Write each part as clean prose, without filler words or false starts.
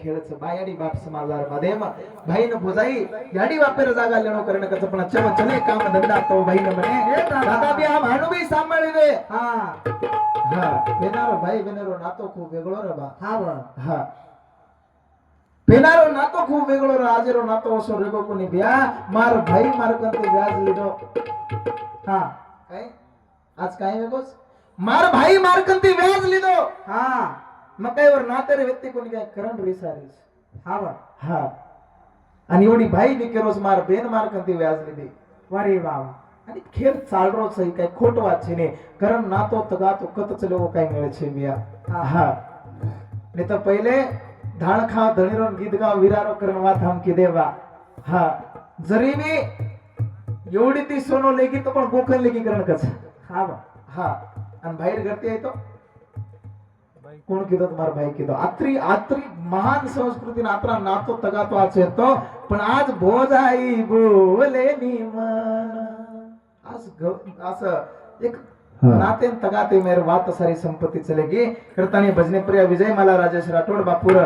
खेळच बायाडी बाप समाजार मधेम भाई न भुजाई याडी बापेर जागा लेणो करण कच पण चम चले काम धंदा तो भाई न मने दादा बी आ माणू बी सांभाळीवे हा पेनारो भाई बेनेरो नातो खूप वेगळो रे बा हा पेनारो नातो खूप वेगळो रे आजेरो नातो असो रेगो कोनी ब्या मार भाई मार कंते व्याज लिदो हा काय आज काय वेगोस मार भाई मार कंते व्याज लिदो हा मकाईवर नातेरे व्यक्ती कोणी काय करण रिसारीस हा बा हा आणि एवढी भाई निकेरोस मार बेन मार कंती व्याजली दे वारे बाबा आणि खेळ चालरो सही काय खोट વાત છે ને કરણ નાતો તગાતો કત ચલેવો કાઈ મળે છે મિયા હા ને તો પહેલે ધાણ ખા ધણીરો ગીત ગાવ વિરારો કરણ વાત હમ કી દેવા હા જરીબી એવડી તી સોનો લેગી તો પણ ગોખન લેગી કરણ કછ હા હા અને ભાઈ ગરતી આય તો कोण कीधो तुम्हारा भाई कीधो आत्री आत्री महान संस्कृती आत्रा नातो तगातो आचे तो पण आज भोजाई बोले निमन आज एक नाते तगाते मेरे बात सारी संपत्ति चलेगी करतानी भजने प्रिय विजय माला राजेश राठोड बापूर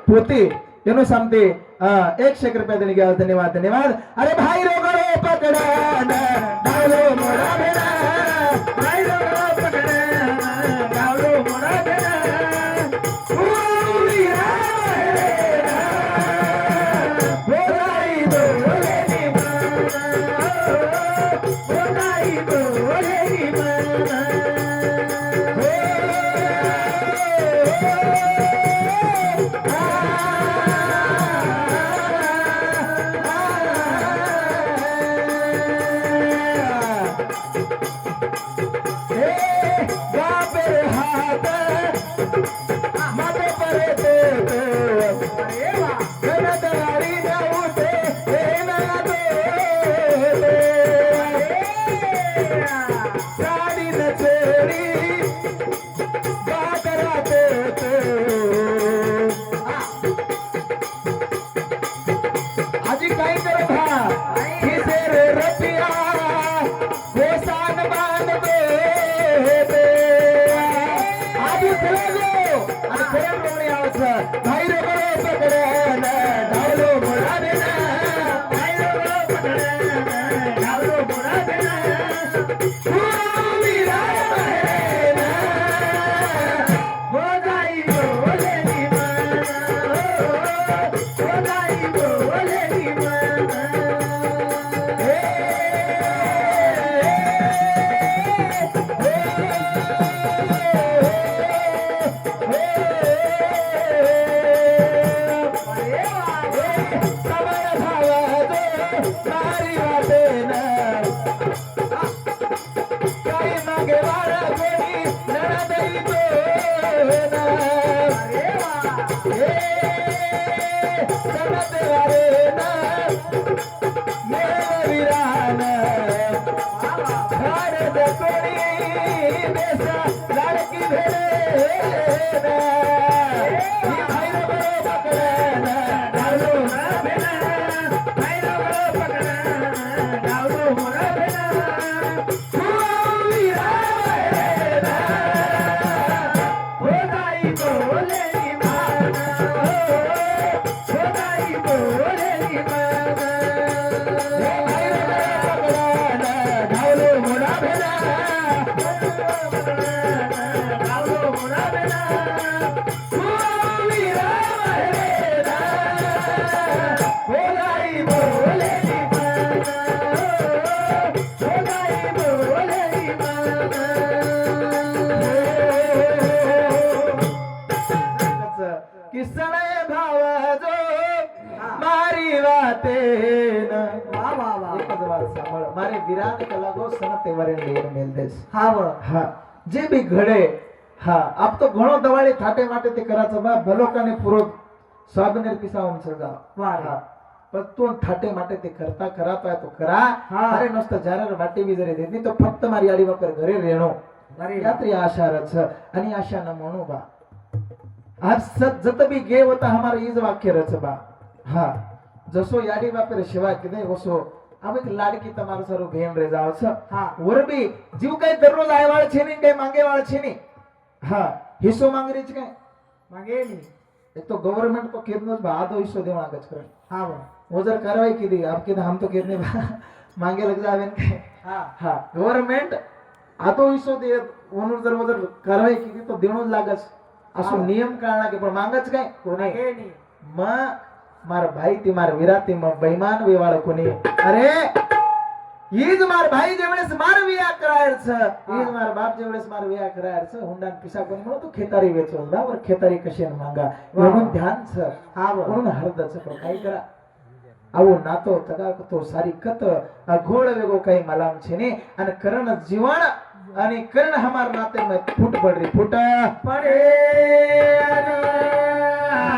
पोती येनो सांगते 100 रुपये देने गया धन्यवाद धन्यवाद अरे भाई रोगरो पकड़ा डालो मोरा बेड़ा भाई रोगरो पकड़ा डालो मोरा बेड़ा किसने भाव जो मारी वातेन वा वा वा एकच વાત સાંભળ મારે વિરાટ કલાકો સનતે વરે લેર મેલ દેશ હા વ હા જે બી ઘડે હા આપ તો ઘણો દવાળી થાટે માટે તે કરાચ બા ભલો કાને પૂરો સ્વાબનેર પિસાવમ સજા વાહ. હા પણ તું થાટે માટે તે કરતા કરાતો હોય તો કરા હા. અરે નસ્ત જારે વાટી બી જરે દેની તો ફક્ત મારી આડી વગર ઘરે રહેણો અરે यात्री आशा रच आणि आशा न म्हणू बा आज सत जत बी गे होता हमारा इज वाक्य रच बा हा जसो याडी बापेर शिवाय किदे ओसो अब एक लाडकी તમારું સરું ભેન રે જાવ છે હા ઓર બી જીવ કઈ દરરોજ આય વાળ છે ને કઈ માંગે વાળ છે ને હા હિસ્સો માંગ રહી છે કઈ मागे नी एक तो गवर्नमेंट तो केदनो बा आधो हिस्सो देवणा गच करे हा व ओजर कार्रवाई कीधी आप किदे हम तो केदने मांगे लग जावे ने हा हा गवर्नमेंट आधो हिस्सो दे ओनर जर ओजर कार्रवाई कीधी तो देणो लागच असो હા. नियम काढला की पण मांगच काय कोणी मागे नी म मार भाई ती मार विराती म बेईमान वेवाळ कोणी अरे ईज मार भाई जेवळेस मार विया करायर छ ईज मार बाप जेवळेस मार विया करायर छ हुंडान पिसा कोणी म्हणतो खेतारी वेचो बरोबर खेतारी कशी मांगा म्हणून ध्यान छ हा व म्हणून हरदच पण काय करा આવો નાતો તગાકતો સારી કત આ ઘોડ વેગો કઈ મલામ છે ને અને કરણ જીવન અને કરણ હમાર નાતે મે ફૂટ પડ રહી ફૂટ પડે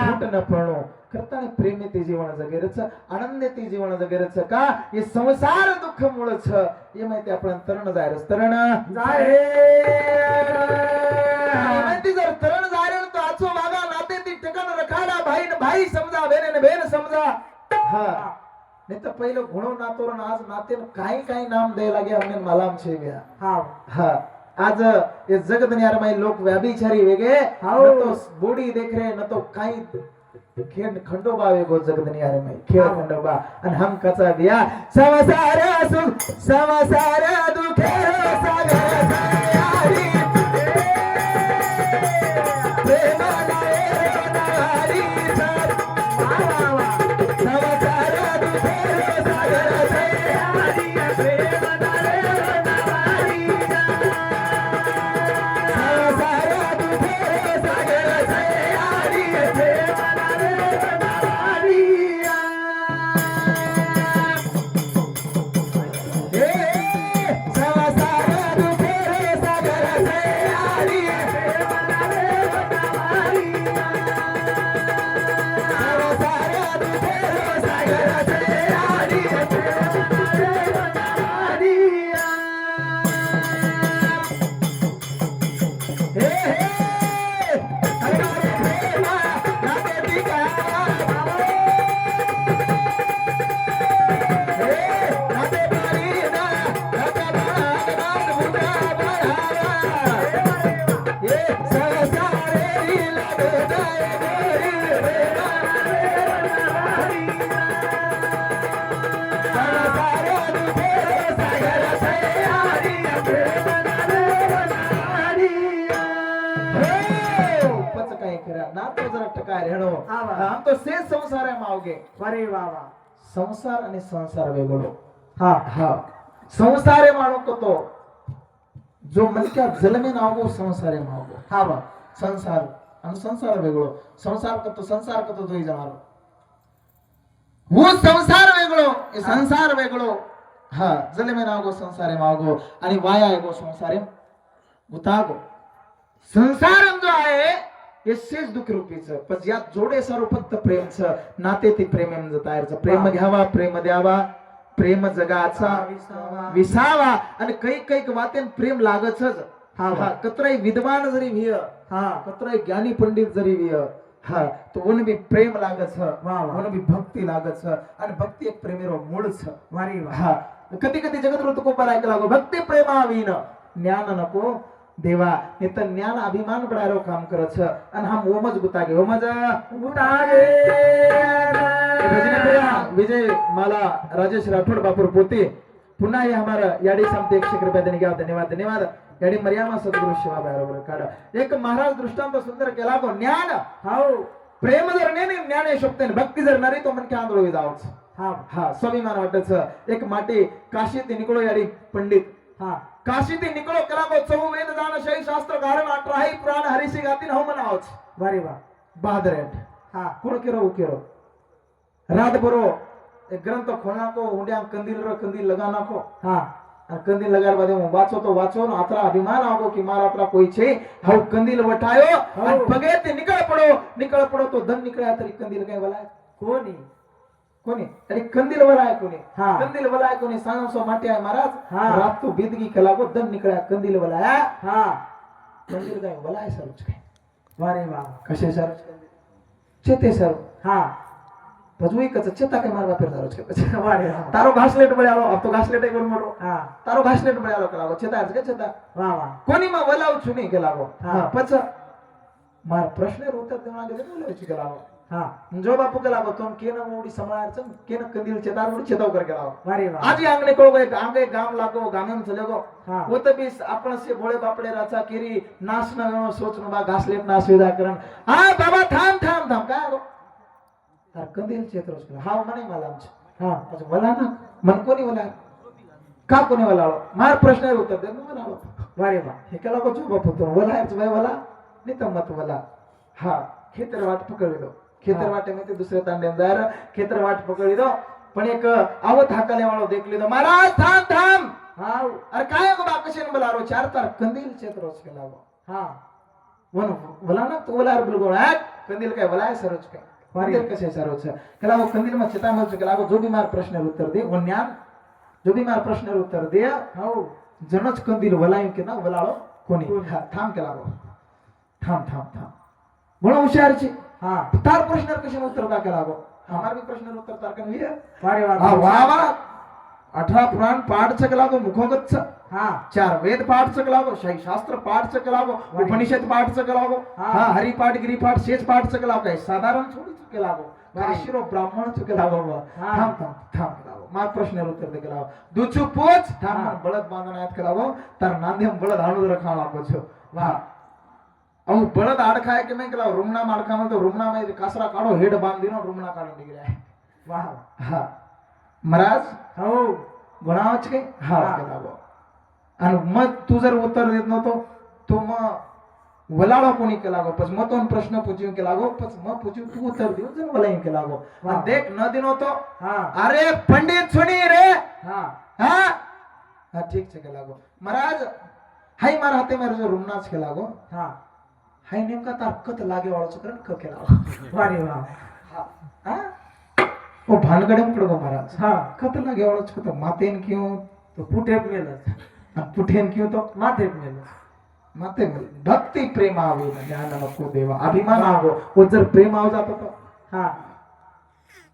ફૂટ ન પણો કરતાને પ્રેમેતી જીવન જગેર છે આનંદેતી જીવન જગેર છે કા એ સંસાર દુઃખ મૂળ છે એ માહિતી આપણે તરણ જાય રસ તરણ जाए માહિતી જર તરણ જાય તો આછો વાગા નાતેથી ટકન રખાડા ભાઈ ને ભાઈ સમજા બેને ને બેન સમજા હા नहीं तो पहले घणो नातो रन आज नाते काही काही नाम दे लागे हमने मालाम छे गया हा हाँ आज ये जगत नियार में लोग व्याभिचारी वेगे हाँ। न तो बॉडी देख रहे न तो काही खेड खंडोबा वेगो जगत नियार में खेड हाँ। खंडोबा अन हम कचा दिया संसार सुख संसार दुखेरो सागर सारी प्रेम लाए नारी सर वा वा वा संसार दुखेरो सागर सारी प्रेम लाए नारी संसार दुखेरो सागर सारी प्रेम लाए नारी हे संसार दुखेरो सागर सारी प्रेम लाए नारी संसार दुखेरो सागर सारी प्रेम लाए नारी हे अरे प्रेम लागे दिगा हे लागे पारीना लागे बाग मुद्रा बढ़ावा हे संसारे री लागे दाए गोरी प्रेम नारी संसार दुखेरो सागर सारी प्रेम नारी पच काय करा ना तो जरा टका रेणो हा वा. हम तो से संसार में आवगे अरे वा वा संसार आणि संसार वेगळो हा हा संसारे माणो तो जो मनक्या जलमे नावगो संसारे मावगो हा वा संसार आणि संसार वेगळो संसार करतो जोई जाणारो वो संसार वेगळो ए संसार वेगळो हा जलमे नावगो संसारे मावगो आणि वाया एगो संसारे गुतागो संसारम जो आहे हे शेष दुःख रूपीचं पण यात जोडे सर्व फक्त प्रेमचं नाते ते प्रेम जतायचं प्रेम घ्यावा प्रेम द्यावा प्रेम जगाचा विसावा आणि कैक वातेन प्रेम लागच हा कतराई विद्वान जरी विय हा कतराई ज्ञानी पंडित जरी विय हा तो उन भी प्रेम लागच वा. उन भी भक्ती लागच आणि भक्ती एक प्रेमेरो मूळच वारी वा. हा कधी कधी जगत ऋतू पर ऐकला लागो भक्ती प्रेमावीन ज्ञान नको देवा हे तर ज्ञान अभिमान पडायला काम करत आणि हा ओमज गुतागे ओमज विजय माला राजेश राठोड बापूर पोते पुन्हा हे हमारा याडी समते 100 रुपये देणे घ्या धन्यवाद धन्यवाद याडी मर्यामा सद्गुरु शिवा बरोबर काढा एक महाराज दृष्टांत सुंदर केला गो ज्ञान हाव प्रेम जर नाही ज्ञान आहे शोभते भक्ती जर नाही तो मन आंदोलन जावच हा हा स्वाभिमान वाटच एक माटे काशी ते निकळो याडी पंडित हा काशी ते निकळो कला गो चौ वेद जाण शै शास्त्र कारण 18 पुराण हरिसी गातीन हो मनावच वारी वा. बहादरेट हा कोण केरो रात बरो एक ग्रंथ खोलना को हुंड्या कंदील लगा नाखो हा और कंदील लगार बादे હું વાંચો તો વાંચો ને આતરા અભિમાન આવો કે મારા આતરા કોઈ છે હવ કંદીલ વટાયો અને પગે તે નીકળ પડો તો ધન નીકળ્યા તરી કંદીલ કઈ વલાય કોની અરે કંદીલ વલાય કોની હા. કંદીલ વલાય કોની સાણસો માટે આય મહારાજ હા. રાત તો બીદગી કલાકો ધન નીકળ્યા કંદીલ વલાયા हा કંદીલ કઈ વલાય સર કઈ वारी वा. કશે સર ચેતે સર हा ભજુઈ કચ ચેતા કઈ મારવા ફેર સર છે वारी वा. તારો ઘાસલેટ બળ્યાલો अब तो घासलेट एक मोठो हा તારો ઘાસલેટ બળ્યાલો કલાકો છેતા જ કે છેતા वा वा. કોની માં વલાવ છું નહીં કલાકો હા. હા પછી માર પ્રશ્ન ઉત્તર દેવા કે બોલે છે કલાકો हा જો બાપુ કલાકો તો કેન મોડી સમાર છે કેન કંદીલ છેતાર મોડી છેતાવ कर કલાકો वारी वा. આજે આંગણે કોળો એક આંગે ગામ લાગો ગામેમ ચલેગો હા. वो तो भी आपण से भोळे बापडे राचा केरी नाश न गणो सोच न बा घासलेट ना सुविधा करण हा बाबा थांब काय गो तार कंदील छेत्रोस हा मने मालाम છે हा अच्छा वला ना मन कोणी वला का कोणी वलाळो मार प्रश्न उत्तर दे वलाळो वारी वा. हे केला को जो बापू तो वला है भाई वला नहीं तो मत वला हा खेतर वाट पकड़ी दो खेतर वाटे में ते दुसरे तांडे अंदर खेतर वाट पकड़ी दो पण एक आवत हाकाले वाळो देख लीधो महाराज थांब हा अरे काय गो बा कशेन बोलारो चार तार कंदील छेत्रोस के लागो हा वन वला ना तो वला बिलगो हट कंदील काय वला है सरोज काय कंदील कसे सरोज केला वो कंदील में चिता मत केला जो भी मार प्रश्न उत्तर दे वो ज्ञान जो भी मार प्रश्न उत्तर दे हाव जनच कंदील वलाय के ना वलाळो कोणी कोणी? हा थांब केला गो थांब म्हणून हुशार छी हा तार प्रश्न कशे उत्तर दा केला गो हमार भी प्रश्न उत्तर तार कन विय वारी वा. हा वा 18 पुराण पाठ सकला गो मुखोगत हा 4 वेद पाठ सकला गो शाही शास्त्र पाठ सकला गो उपनिषद पाठ सकला गो हाँ. हा हरि पाठ गिरी पाठ शेष पाठ सकला गो साधारण थोडी चुकेला गो काशीरो ब्राह्मण चुकेला गो हाँ. थांब केला गो मार प्रश्न उत्तर दे केला गो दुचु पोच थांब हाँ. बळद बांधना यात केला गो तर नांदेम बळद हाणू रखा लागो छो वाह अब बळद आडखाय के मैं केला रूमना माडखा में तो रूमना में कासरा काढो हेड बांध दिनो रूमना काढून निघल्या वाह हा महाराज हो गुणावच के हा हा. केला गो आणि मग तू जर उत्तर देत नव्हतो तो मग वलाळो कोणी केला गो पस मग तो प्रश्न पूछ्યું केला गो पस मग पूछ्યું तू उत्तर देऊ जर वलाईन केला गो हाँ. आणि देख न दिनो तो हा अरे पंडित सुनी रे हा हा हा ठीक છે केला गो महाराज हाय मार हाते मार जो रूमनाच केला गो हा हाय नेमका तारकत लागे वाळो चक्रण क केला गो वारी वा. हा ओ भानगडे पडगो महाराज हा कत लागे वाळो चक्र मातेन क्यों तो पुठे मेलं पुठेन क्यों तो माथे मेलं माते भक्ती प्रेम आवे ज्ञान नको देवा अभिमान आवो वो जर प्रेम आव जातो तो हा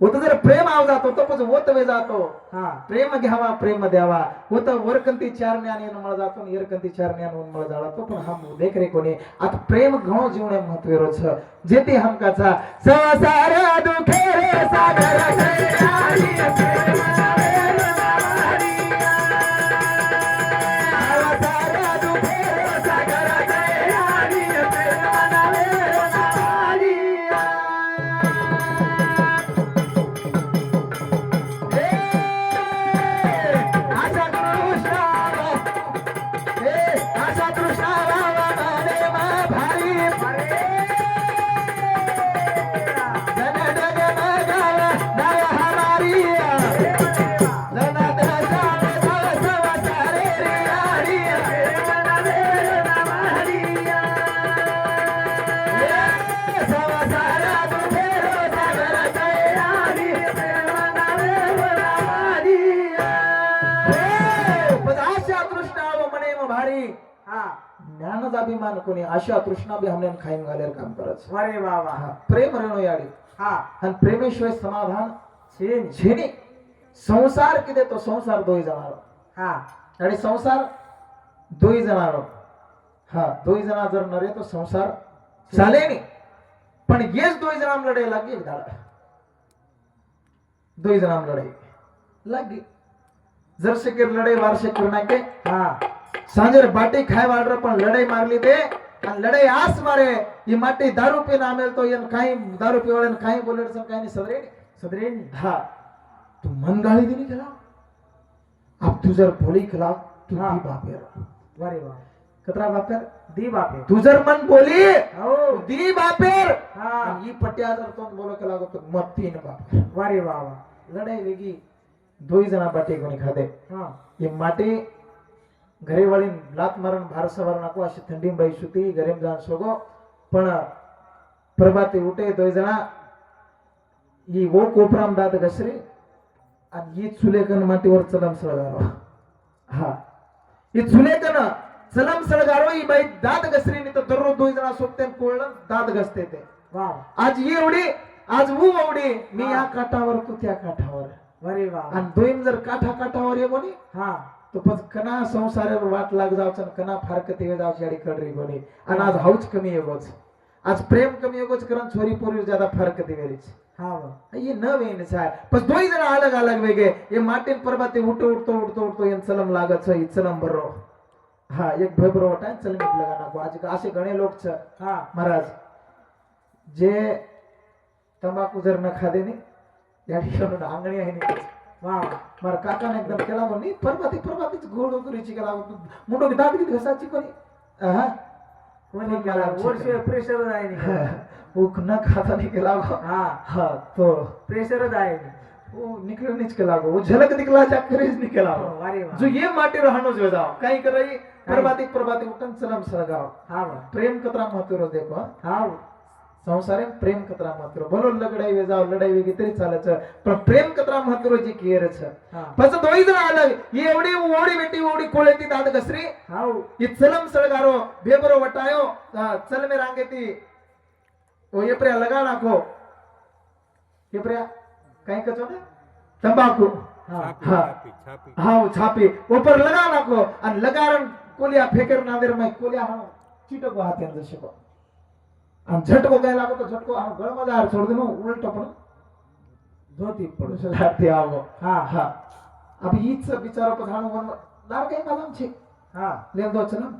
वो तो जर प्रेम आव जातो तो પછી वो तवे जातो हा प्रेम घ्यावा प्रेम द्यावा वो तर वरकंती चार ज्ञान येऊन मला जातो आणि एरकंती चार ज्ञान येऊन मला जातो पण हम देख रे कोणी आता प्रेम घणो जीवने महत्वेरो छ जेते हमकाचा संसार दुखे रे सागर सयारी भारी हा ज्ञानच अभिमान कोणी आशा तृष्णा बी हमने खाईन घालेर काम करत वारे बाबा हा प्रेम रेणो याडी हा आणि प्रेमेशिवाय समाधान छे नी. छेनी संसार किती तो संसार दोई जाणार हा आणि संसार दोई जाणार हा दोई जना जर नरे तो संसार चाले नाही पण येच दोई जणाम लढाई लागी एक धाडा दोई जणाम लढाई लागी जर शकेर लढाई वार शकेर नाही के हा सांजेर बाटी खाय वाळर पण लढाई मारली ते आणि लढाई आस मारे ही माटी दारू पे ना मेल तो यन काही दारू पिवाळन काही बोलेड सम काही नाही सदरे सदरे नी. हा तू मन गाळी दिनी केला अब तू जर बोली खिलाफ तू हा. दी बापेर वारे बाबा कतरा बापेर दी बापे तू जर मन बोली हो दी बापेर हा आणि ही पट्ट्या जर तो बोलो केला तो मत तीन बापेर वारे बाबा लढाई वेगी दोई जना बाटी कोणी खाते हा ये माटी घरी वाली लात मारण भारसवर नको अशी थंडी बाई सुती गरीम जाण सोगो पण प्रभाते उठे दोय जना ही वो कोपराम दात घसरी आणि ही चुलेकन मातीवर चलम सळगारो हा ही चुलेकन चलम सळगारो ही बाई दात घसरी नाही तर दररोज दोय जना सोबते कोळण दात घसते ते वा आज ही एवढी आज वो एवढी मी हा. या काठावर तू त्या काठावर वारे बाबा आणि दोन जर काठा काठावर ये कोणी हा तो पण कना संसारावर वाट लाग जावचं कना फारकत ये जावची आणि कडरी कोणी आणि आज हाऊच कमी येगोच आज प्रेम कमी येगोच कारण छोरी पोरी ज्यादा फारकत वेरीच हा बा ये न वेन छाय पण दोई जण अलग अलग वेगे ये माटीन पर्वते उठतो ये चलम लागत छ चलम बरो हा एक भय बरो वाटाय चलम लगा नको आज असे गणे लोक छ हा महाराज जे तंबाखू जर न खादे नी या ठिकाणी आंगणी आहे नी वा मार काकाने एकदम केला म्हणे परबातीच गोड करीची केला मुंडो की दाबी घसाची कोणी हा कोणी केला वर्ष प्रेशर आहे नी. उख न खाता नहीं केला गो हा हा तो प्रेशरच आहे नी. वो निकल नहीं केला गो वो झलक निकला जा करेज नहीं केला गो वारे जो बाबा ये माटी रहनो जो जाओ काही करई परबाती उठन चलम सळगाव हा बा प्रेम कतरा महत्व देखो हा संसारे प्रेम कतरा महत्व बोलो लढाई वे जाओ लढाई वेगी तरी चालच पण प्रेम कतरा महत्व जी केर छ हा पस दोई जण अलग ही एवढी ओढी बेटी ओढी कोळेती दाद घसरी हा ही चलम सळगारो बेबरो वटायो चल में रांगे ती ओ ये प्रिया लगा नाखो ये प्रिया काही कचो ना तंबाकू हा हा हा वो छापी ऊपर लगा नाखो आणि लगारण कोलिया फेकर नावेर में कोलिया हा चिटको हाते अंदर शिको आणि झटको काय लागो तो झटको हा गळ मध्ये हार सोड देनो उलट पण धोती पडू हाते आवो हा हा अब हीच बिचारो पधाणो वन दार काही मालम छे हा लेल दो चलम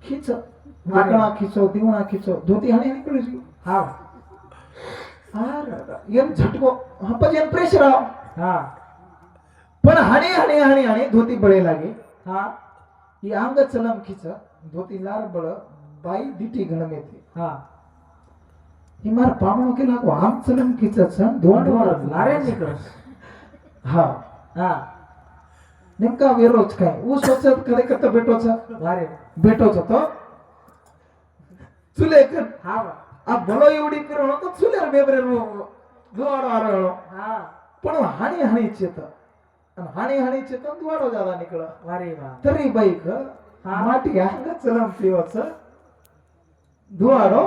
खींच वाकणा खींचो दिवणा खींचो धोती हाणे निकळी जी हा आर यन झटको हा पण यन प्रेशर आव हा पण हाणे धोती बळे लागे हा ही अंग चलम खींच धोती लार बळ बाई दिटी गण में थी हा ही मार पामणो के लागो आम चलम खींच सन दोन लारे निकळस हा हा नेमका वेरोच काय ऊ सोचत करे करता बेटोच वारे बेटोच तो चुलेकन हा बा आ भलो एवढी करणं तर चुल्यार बेबरे दुवाडो आरो हा पण हाणी चेत आणि हाणी चेत दुवाडो जादा निकळ वारे बा तरी बाईक हा. माटी अंग चलम पिवच दुवाडो